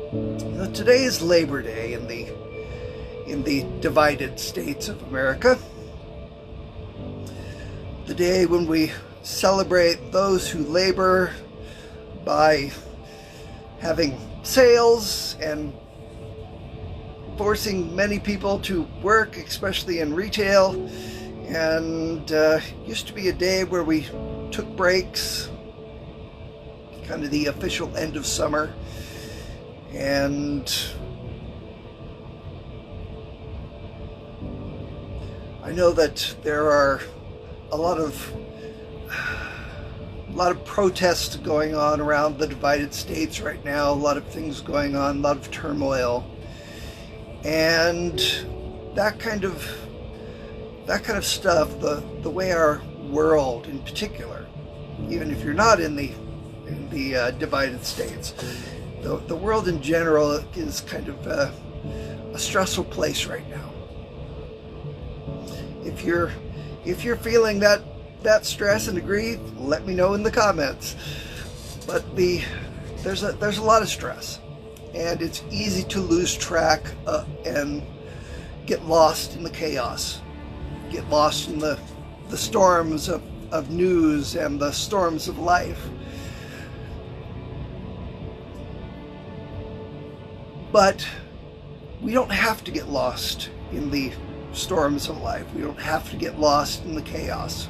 Today is Labor Day in the divided states of America. The day when we celebrate those who labor by having sales and forcing many people to work, especially in retail. And used to be a day where we took breaks, kind of the official end of summer. And I know that there are a lot of protests going on around the divided states right now, a lot of things going on, a lot of turmoil. And that kind of stuff, the way our world in particular, even if you're not in the divided states, the world in general is kind of a stressful place right now. If you're feeling that stress and agree, let me know in the comments. But there's a lot of stress, and it's easy to lose track and get lost in the chaos, get lost in the storms of news and the storms of life. But we don't have to get lost in the storms of life. We don't have to get lost in the chaos.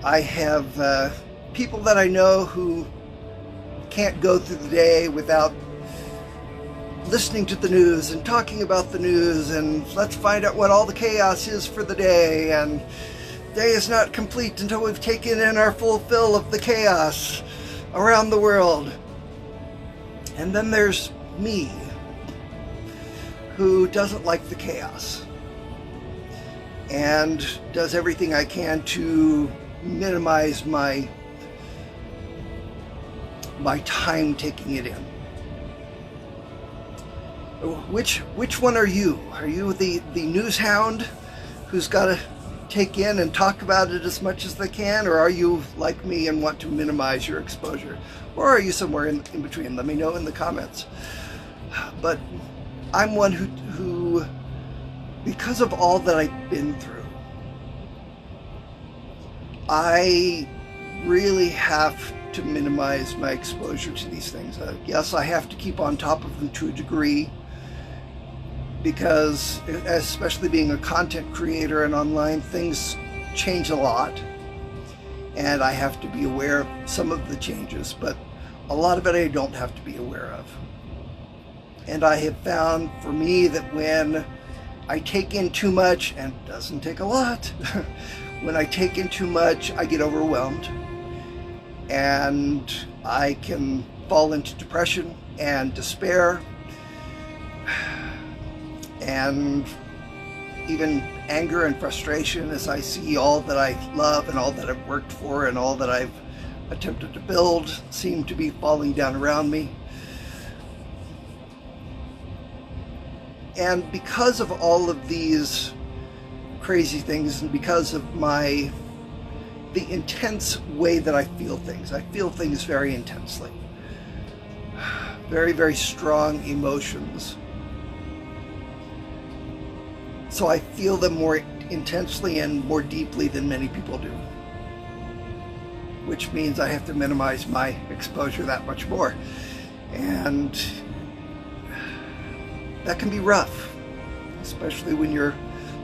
I have people that I know who can't go through the day without listening to the news and talking about the news, and let's find out what all the chaos is for the day, and the day is not complete until we've taken in our full fill of the chaos around the world. And then there's me, who doesn't like the chaos and does everything I can to minimize my time taking it in. Which one are you? Are you the news hound who's got to take in and talk about it as much as they can, or are you like me and want to minimize your exposure? Or are you somewhere in between? Let me know in the comments. But I'm one who, because of all that I've been through, I really have to minimize my exposure to these things. Yes, I have to keep on top of them to a degree, because especially being a content creator and online, things change a lot. And I have to be aware of some of the changes, but a lot of it I don't have to be aware of. And I have found for me that when I take in too much, and it doesn't take a lot, when I take in too much, I get overwhelmed, and I can fall into depression and despair, and even anger and frustration as I see all that I love and all that I've worked for and all that I've attempted to build seem to be falling down around me. And because of all of these crazy things, and because of the intense way that I feel things very intensely. Very, very strong emotions. So I feel them more intensely and more deeply than many people do. Which means I have to minimize my exposure that much more. And that can be rough, especially when you're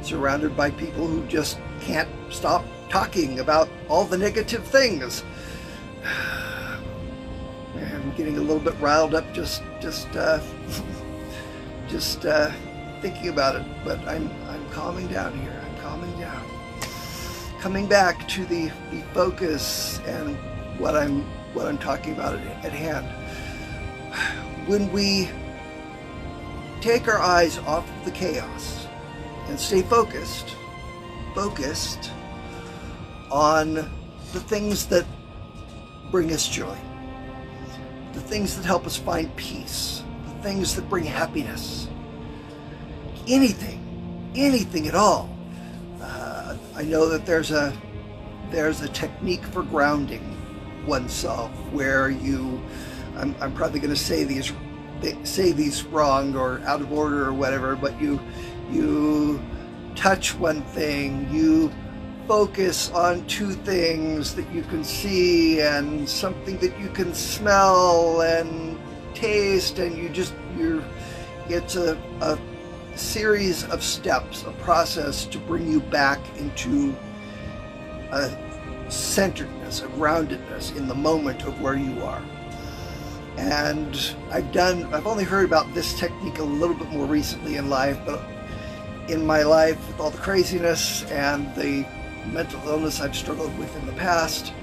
surrounded by people who just can't stop talking about all the negative things. I'm getting a little bit riled up just thinking about it, but I'm calming down here. I'm calming down, coming back to the focus and what I'm talking about at hand. When we take our eyes off of the chaos and stay focused on the things that bring us joy, the things that help us find peace, the things that bring happiness, anything at all. I know that there's a technique for grounding oneself where you I'm probably going to say these wrong or out of order or whatever, but you touch one thing, you focus on two things that you can see and something that you can smell and taste, and it's a series of steps, a process to bring you back into a centeredness, a groundedness in the moment of where you are. And I've only heard about this technique a little bit more recently in life, but in my life, with all the craziness and the mental illness I've struggled with in the past,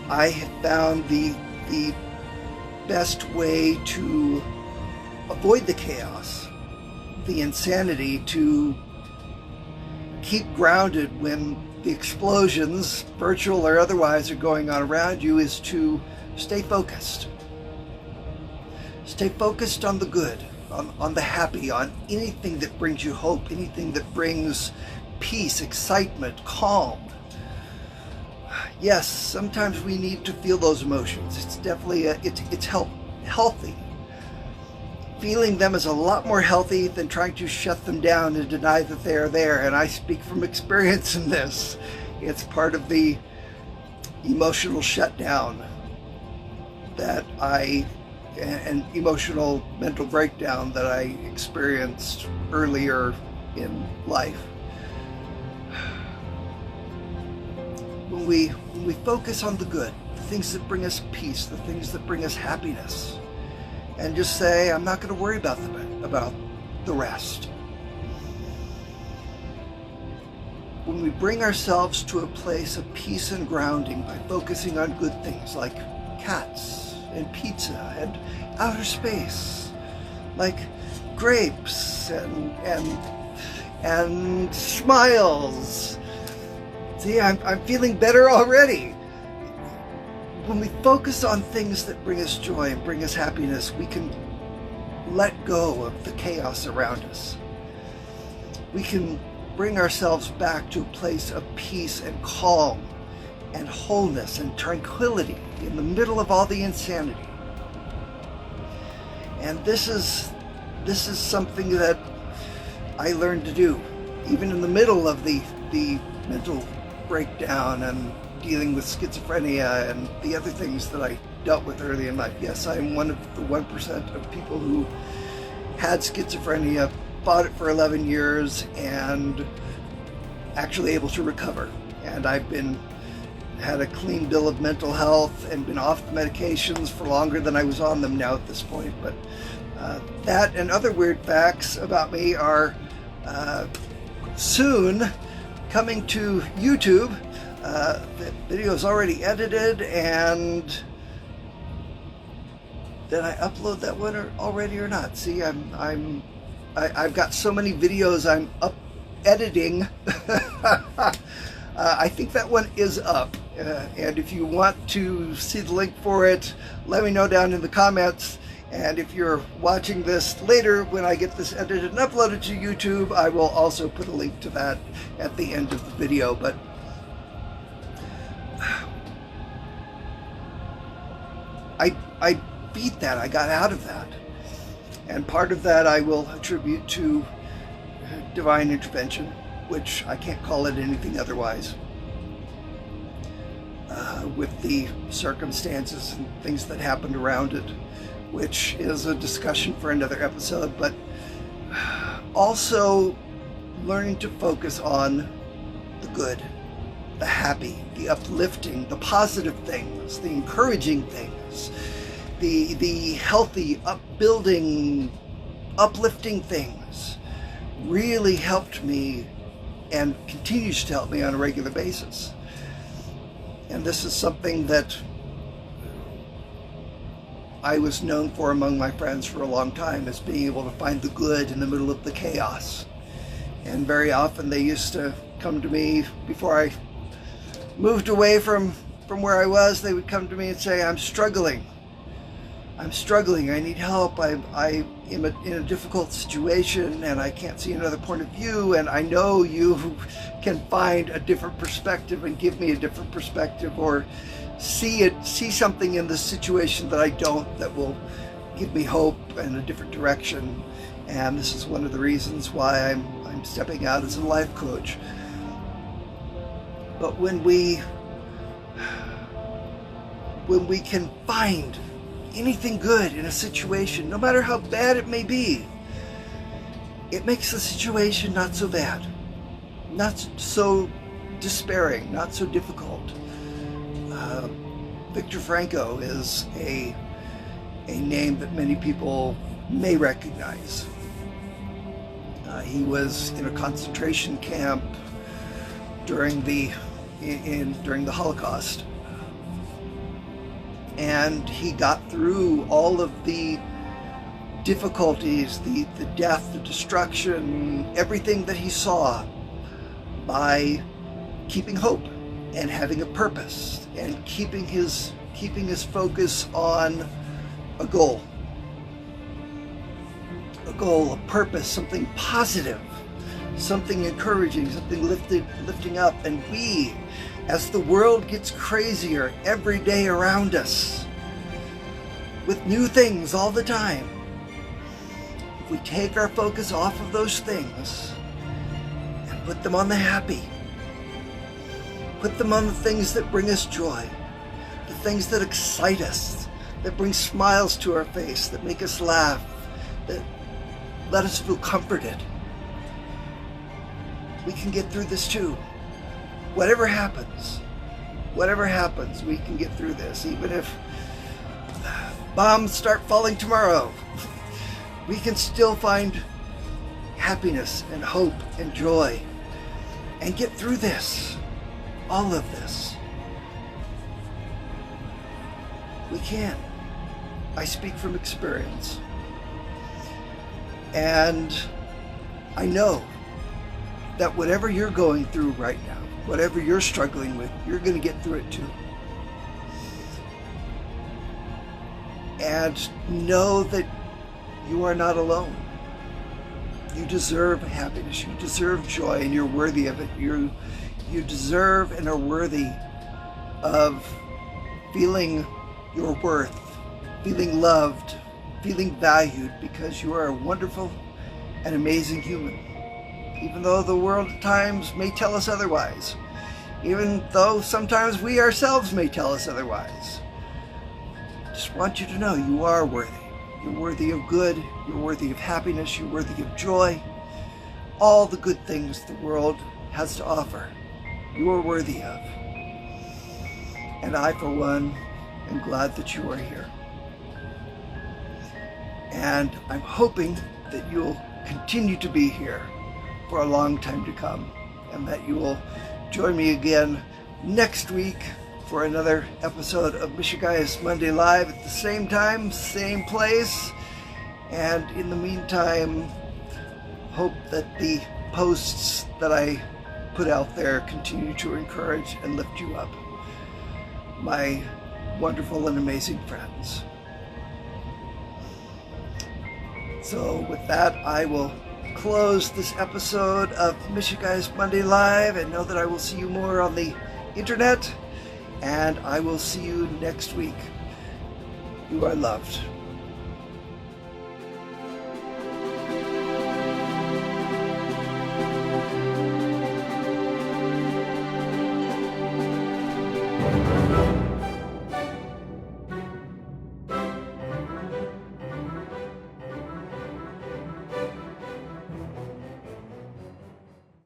I have found the best way to avoid the chaos, the insanity, to keep grounded when the explosions, virtual or otherwise, are going on around you, is to stay focused. Stay focused on the good, on the happy, on anything that brings you hope, anything that brings peace, excitement, calm. Yes, sometimes we need to feel those emotions. It's definitely it's healthy. Feeling them is a lot more healthy than trying to shut them down and deny that they are there. And I speak from experience in this. It's part of the emotional shutdown and emotional mental breakdown that I experienced earlier in life. When we focus on the good, the things that bring us peace, the things that bring us happiness, and just say, I'm not going to worry about the rest. When we bring ourselves to a place of peace and grounding by focusing on good things like cats and pizza and outer space, like grapes and smiles. See, I'm feeling better already. When we focus on things that bring us joy and bring us happiness, we can let go of the chaos around us. We can bring ourselves back to a place of peace and calm and wholeness and tranquility in the middle of all the insanity. And this is something that I learned to do, even in the middle of the mental breakdown and dealing with schizophrenia and the other things that I dealt with early in life. Yes, I'm one of the 1% of people who had schizophrenia, fought it for 11 years, and actually able to recover. And I've had a clean bill of mental health and been off the medications for longer than I was on them now at this point. But that and other weird facts about me are soon coming to YouTube. The video is already edited, and did I upload that one already or not? See, I've got so many videos I'm editing. I think that one is up, and if you want to see the link for it, let me know down in the comments. And if you're watching this later, when I get this edited and uploaded to YouTube, I will also put a link to that at the end of the video. But I beat that. I got out of that. And part of that I will attribute to divine intervention, which I can't call it anything otherwise, with the circumstances and things that happened around it, which is a discussion for another episode. But also learning to focus on the good, the happy, the uplifting, the positive things, the encouraging things, the healthy, upbuilding, uplifting things really helped me and continues to help me on a regular basis. And this is something that I was known for among my friends for a long time, as being able to find the good in the middle of the chaos. And very often they used to come to me before I moved away from where I was. They would come to me and say, I'm struggling, I need help, I am in a difficult situation and I can't see another point of view, and I know you can find a different perspective and give me a different perspective, or see something in the situation that I don't, that will give me hope and a different direction. And this is one of the reasons why I'm stepping out as a life coach. But when we can find anything good in a situation, no matter how bad it may be, it makes the situation not so bad, not so despairing, not so difficult. Viktor Frankl is a name that many people may recognize. He was in a concentration camp during the Holocaust, and he got through all of the difficulties, the death, the destruction, everything that he saw, by keeping hope and having a purpose and keeping his focus on a goal, a purpose, something positive, something encouraging, something lifting up. And we, as the world gets crazier every day around us, with new things all the time, if we take our focus off of those things and put them on the happy, put them on the things that bring us joy, the things that excite us, that bring smiles to our face, that make us laugh, that let us feel comforted, we can get through this too. Whatever happens, we can get through this. Even if bombs start falling tomorrow, we can still find happiness and hope and joy and get through this, all of this. We can. I speak from experience. And I know that whatever you're going through right now, whatever you're struggling with, you're going to get through it too. And know that you are not alone. You deserve happiness, you deserve joy, and you're worthy of it. You deserve and are worthy of feeling your worth, feeling loved, feeling valued, because you are a wonderful and amazing human. Even though the world at times may tell us otherwise, even though sometimes we ourselves may tell us otherwise, I just want you to know you are worthy. You're worthy of good, you're worthy of happiness, you're worthy of joy. All the good things the world has to offer, you are worthy of. And I, for one, am glad that you are here. And I'm hoping that you'll continue to be here for a long time to come, and that you will join me again next week for another episode of Mishaguyas Monday Live at the same time, same place. And in the meantime, hope that the posts that I put out there continue to encourage and lift you up, my wonderful and amazing friends. So with that, I will close this episode of Mishaguyas Monday Live, and know that I will see you more on the internet, and I will see you next week. You are loved.